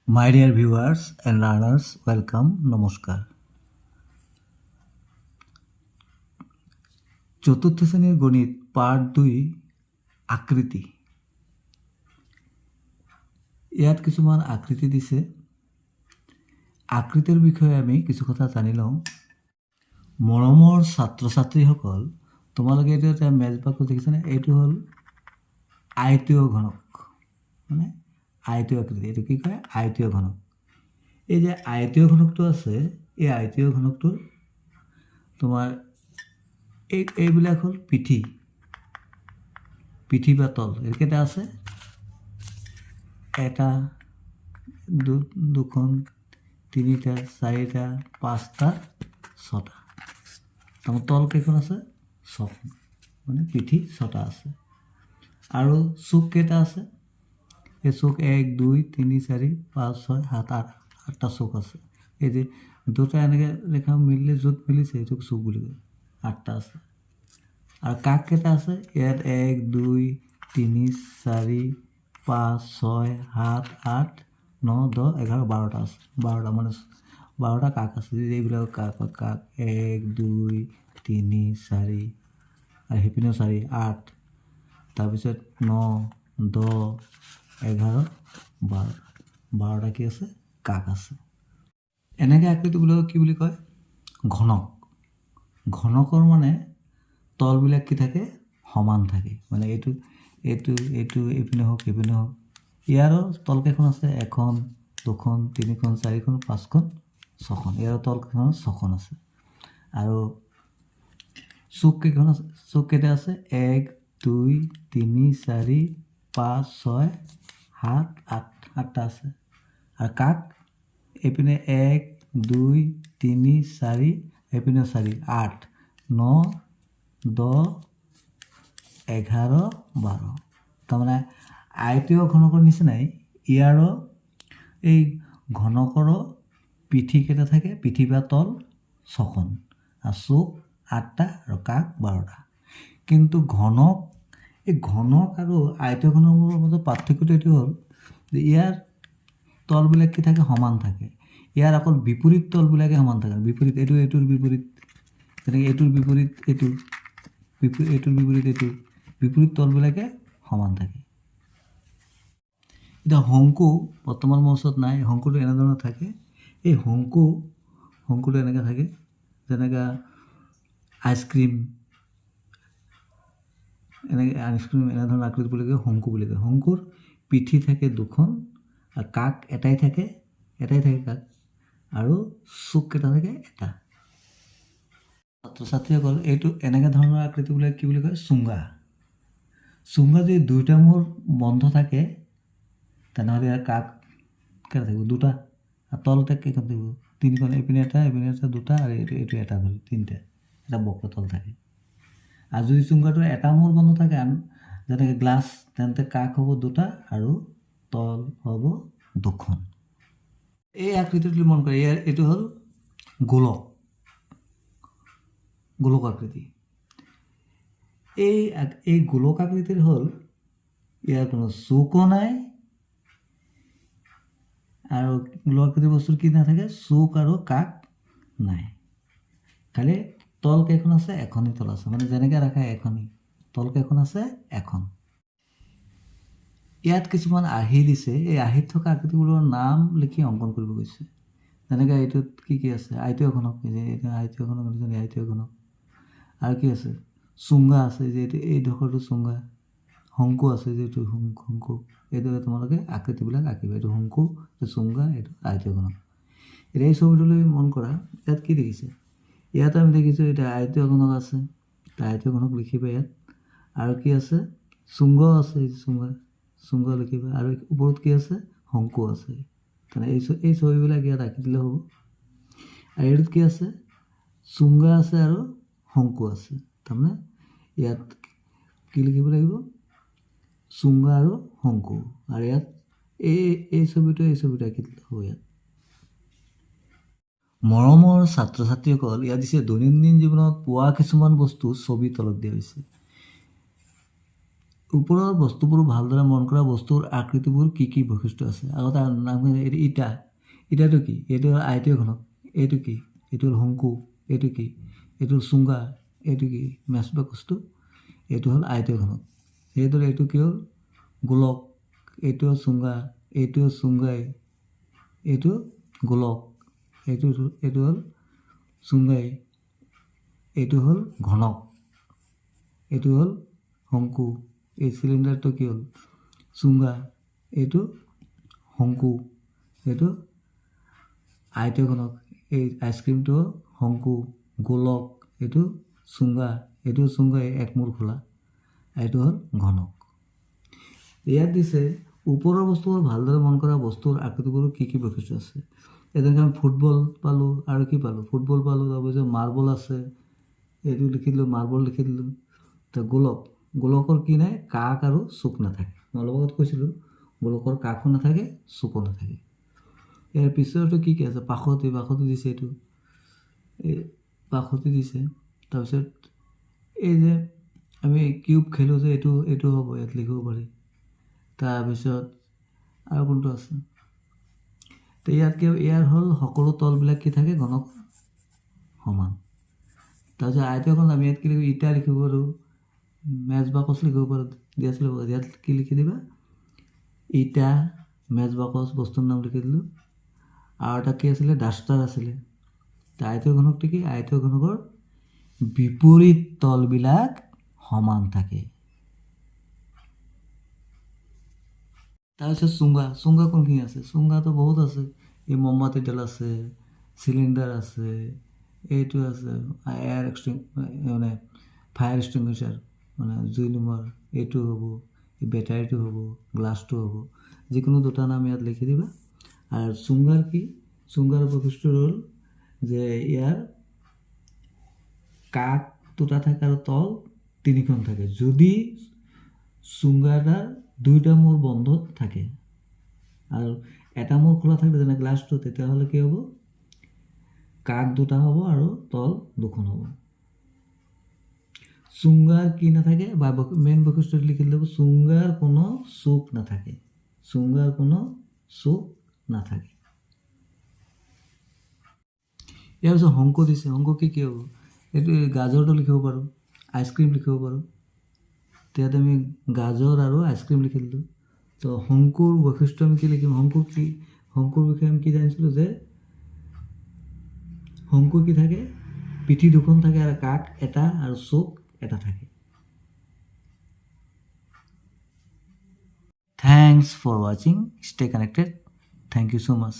My dear viewers and learners, welcome, নমস্কাৰ। চতুৰ্থ শ্ৰেণীৰ গণিত পাৰ্ট 2 আকৃতি। ইয়াত কিছুমান আকৃতি দিছে। আকৃতিৰ বিষয়ে আমি কিছু কথা জানি লওঁ। মৰমৰ ছাত্ৰ ছাত্ৰীসকল, তোমালোকে এইটো এটা মেজ বাক্য দেখিছানে? এইটো হ'ল আয়তীয় ঘনক, মানে আয়তীয় আকৃতি। এইটো কি কয়? আয়তীয় ঘনক। এই যে আয়তীয় ঘনকটো আছে, এই আয়তীয় ঘনকটোৰ তোমাৰ এইবিলাক হ'ল পিঠি বা তল। এইকেইটা আছে, এটা, দুখন, তিনিটা, চাৰিটা, পাঁচটা, ছটা। তাৰমানে তল কেইখন আছে? ছখন, মানে পিঠি ছটা আছে। আৰু চুক কেইটা আছে? এই চুক 1, 2, 3, 4, 5, 6, 7, 8টা চুক আছে। এই যে দুটা এনেকৈ ৰেখা মিলিলে য'ত মিলিছে এইটোক চুক বুলি কয়। 8টা আছে। আৰু কাক কেইটা আছে? ইয়াত 1, 2, 3, 4, 5, 6, 7, 8, 9, 10, 11, 12টা আছে। 12টা মানে 12টা কাক আছে। এইবিলাক কাক 1, 2, 3, 4 আৰু সেইপিনেও 4, 8, তাৰপিছত 9, 10, 11, 12টা কি আছে? কাক আছে। এনেকৈ আকৃতিবিলাক কি বুলি কয়? ঘনক। ঘনকৰ মানে তলবিলাক কি থাকে? সমান থাকে। মানে এইটো এইপিনে হওক এইপিনে হওক। ইয়াৰো তলকেইখন আছে 1, 2, 3, 4, 5, 6খন। ইয়াৰো তলকেইখন 6খন আছে। আৰু চুক কেইখন আছে? চুক কেইটা আছে? 1, 2, 3, 4, 5, 6, 7, 8টা আছে। আৰু কাক এইপিনে 1, 2, 3, 4, এইপিনে 4, 8, 9, 10, 11, 12। তাৰমানে আয়তীয় ঘনকৰ নিচিনাই ইয়াৰো এই ঘনকৰো পিঠি কেইটা থাকে? পিঠি বা তল 6খন, আৰু চুক 8টা আৰু কাক 12টা। কিন্তু এই ঘনক আৰু আয়তীয় ঘনকৰ মাজত পাৰ্থক্যটো এইটো হ'ল যে ইয়াৰ তলবিলাক কি থাকে? সমান থাকে। ইয়াৰ অকল বিপৰীত তলবিলাকে সমান থাকে। বিপৰীত এইটোৰ বিপৰীত, যেনেকৈ এইটোৰ বিপৰীত এইটোৰ বিপৰীত এইটোৰ বিপৰীত তলবিলাকে সমান থাকে। এতিয়া শংকু বৰ্তমান মোৰ ওচৰত নাই। শংকুটো এনেধৰণৰ থাকে। এই শংকুটো এনেকৈ থাকে, যেনেকৈ আইচক্ৰীম এনেধৰণৰ আকৃতি বুলি কয়, শংকু বুলি কয়। শংকুৰ পিঠি থাকে 2খন, আৰু কাক এটাই থাকে কাক, আৰু চুক কেইটা থাকে? এটা। ছাত্ৰ ছাত্ৰীসকল, এইটো এনেকৈ ধৰণৰ আকৃতিবিলাক কি বুলি কয়? চুংগা। যদি দুয়োটা মূৰ বন্ধ থাকে তেনেহ'লে ইয়াৰ কাক কেইটা থাকিব? 2টা। আৰু তলতে কেইখন থাকিব? 3খন। এইপিনে এটা, এইপিনে এটা, 2টা, আৰু এইটো এটা ধৰি 3টা। এটা বক্ৰতল থাকে। আৰু যদি চুংগাটো এটা মূৰ বন্ধ থাকে, যেনেকৈ গ্লাছ, তেন্তে কাক হ'ব 2টা আৰু তল হ'ব 2খন। এই আকৃতিটো মন কৰে। এইটো হ'ল গোলক আকৃতি। এই গোলক আকৃতিৰ হ'ল ইয়াৰ কোনো চুকো নাই, আৰু গোলক আকৃতিৰ বস্তুৰ কি নাথাকে? চুক আৰু কাক নাই। খালি তল কেইখন আছে? এখনি তল আছে। মানে যেনেকৈ ৰাখে এখনি তল কেইখন আছে? এখন। ইয়াত কিছুমান আৰ্হি দিছে। এই আৰ্হিত থকা আকৃতিবোৰৰ নাম লিখি অংকন কৰিব গৈছে। যেনেকৈ এইটোত কি আছে? আয়তীয় ঘনক। এইটো আয়তীয় ঘনক, আয়তীয় ঘনক। আৰু কি আছে? চুংগা আছে, যে এই ডোখৰটো চুংগা। শংকু আছে, যে এইটো শংকু। এইদৰে তোমালোকে আকৃতিবিলাক আঁকিবা। এইটো শংকু, এইটো চুংগা, এইটো আয়তীয় ঘনক। এতিয়া এই ছবিটোলৈ মন কৰা। ইয়াত কি দেখিছে? ইয়াত আমি দেখিছোঁ এটা আয়তীয় ঘনক আছে। আয়তীয় ঘনক লিখিবা ইয়াত। আৰু কি আছে? চুংগ আছে, চুংগ লিখিবা। আৰু ওপৰত কি আছে? শংকু আছে। তাৰমানে এই ছবিবিলাক ইয়াত আঁকি দিলে হ'ব। আৰু এইটোত কি আছে? চুংগা আছে আৰু শংকু আছে। তাৰমানে ইয়াত কি লিখিব লাগিব? চুংগা আৰু শংকু। আৰু ইয়াত এই ছবিটো আঁকি দিলে হ'ব। ইয়াত মৰমৰ ছাত্ৰ ছাত্ৰীসকল, ইয়াত দিছে দৈনন্দিন জীৱনত পোৱা কিছুমান বস্তু ছবি তলত দিয়া হৈছে। ওপৰৰ বস্তুবোৰ ভালদৰে মন কৰা বস্তুৰ আকৃতিবোৰ কি কি বৈশিষ্ট্য আছে? আগতে নাম ইটা। ইটাটো কি? এইটো হ'ল আয়তীয় ঘনক। এইটো কি? এইটো হ'ল শংকু। এইটো কি? এইটো হ'ল চুঙা। এইটো কি? মেচবাকচটো। এইটো হ'ল আয়তীয় ঘনক। সেইদৰে এইটো কি হ'ল? গোলক। এইটো হ'ল চুঙা। এইটো হ'ল চুঙাই। এইটো গোলক। এইটো হ'ল চুঙাই। এইটো হ'ল ঘনক। এইটো হ'ল শংকু। এই চিলিণ্ডাৰটো কি হ'ল? চুঙা। এইটো শংকু। এইটো আয়তীয় ঘনক। এই আইচক্ৰীমটো শংকু। গোলক। এইটো চুঙা। এইটো চুঙাই একমূৰ খোলা। এইটো হ'ল ঘনক। ইয়াত দিছে ওপৰৰ বস্তুবোৰ ভালদৰে মন কৰা বস্তুৰ আকৃতিবোৰৰ কি কি বৈশিষ্ট্য আছে? যেনেকৈ আমি ফুটবল পালোঁ আৰু কি পালোঁ? ফুটবল পালোঁ, তাৰপিছত মাৰ্বল আছে, এইটো লিখি দিলোঁ, মাৰ্বল লিখি দিলোঁ। তো গোলক। গোলকৰ কি নাই? কাষ আৰু চুক নাথাকে। মই অলপ আগত কৈছিলোঁ গোলকৰ কাষো নাথাকে, চুকো নাথাকে। ইয়াৰ পিছতো কি কি আছে? পাশতি দিছে, এইটো এই পাশতি দিছে। তাৰপিছত এই যে আমি কিউব খেলোঁ যে এইটো হ'ব, ইয়াত লিখিব পাৰি। তাৰপিছত আৰু কোনটো আছে? তো ইয়াৰ হ'ল সকলো তলবিলাক কি থাকে? ঘনক সমান। তাৰপিছত আয়তীয়খন আমি ইয়াত কি লিখিব? ইটা লিখিব পাৰোঁ, মেচবাকচ লিখিব পাৰোঁ। ইয়াত কি লিখি দিবা? ইটা, মেচবাকচ, বস্তুৰ নাম লিখি দিলোঁ। আৰু এটা কি আছিলে? ডাষ্টাৰ আছিলে। আয়তীয় ঘনকটো কি? আয়তীয় ঘনকৰ বিপৰীত তলবিলাক সমান থাকে। তাৰপিছত চুঙা কোনখিনি আছে? চুঙাটো বহুত আছে। এই মমবাতিডাল আছে, চিলিণ্ডাৰ আছে, এইটো আছে মানে ফায়াৰ এক্সটিংগুইচাৰ, মানে জুই নুমুৱাৰ, এইটো হ'ব, এই বেটাৰীটো হ'ব, গ্লাছটো হ'ব। যিকোনো দুটা নাম ইয়াত লিখি দিবা। আৰু চুঙাৰ কি? চুঙাৰ বৈশিষ্ট্য হ'ল যে ইয়াৰ কাষ দুটা থাকে আৰু তল তিনিখন থাকে। যদি চুঙাটাৰ দুইটা মূৰ বন্ধ থাকে আৰু এটা মূৰ খোলা থাকিলে, যেনে গ্লাছটো, তেতিয়াহ'লে কি হ'ব? কাষ দুটা হ'ব আৰু তল দুখন হ'ব। চুঙাৰ কি নাথাকে? বা মেইন বৈশিষ্ট্যটো লিখি দিব, চুঙাৰ কোনো চুক নাথাকে। চুঙাৰ কোনো চুক নাথাকে। ইয়াৰ পিছত শংকু দিছে। শংকু কি হ'ব? এইটো গাজৰটো লিখিব পাৰোঁ, আইচক্ৰীম লিখিব পাৰোঁ। ইয়াত আমি গাজৰ আৰু আইচক্ৰীম লিখি দিলোঁ। তো শংকুৰ বৈশিষ্ট্য আমি কি লিখিম? শংকুৰ বিষয়ে আমি কি জানিছিলোঁ যে শংকু কি থাকে? পিঠি দুখন থাকে আৰু কাষ এটা আৰু চুক এটা থাকে। Thanks for watching. Stay connected. Thank you so much.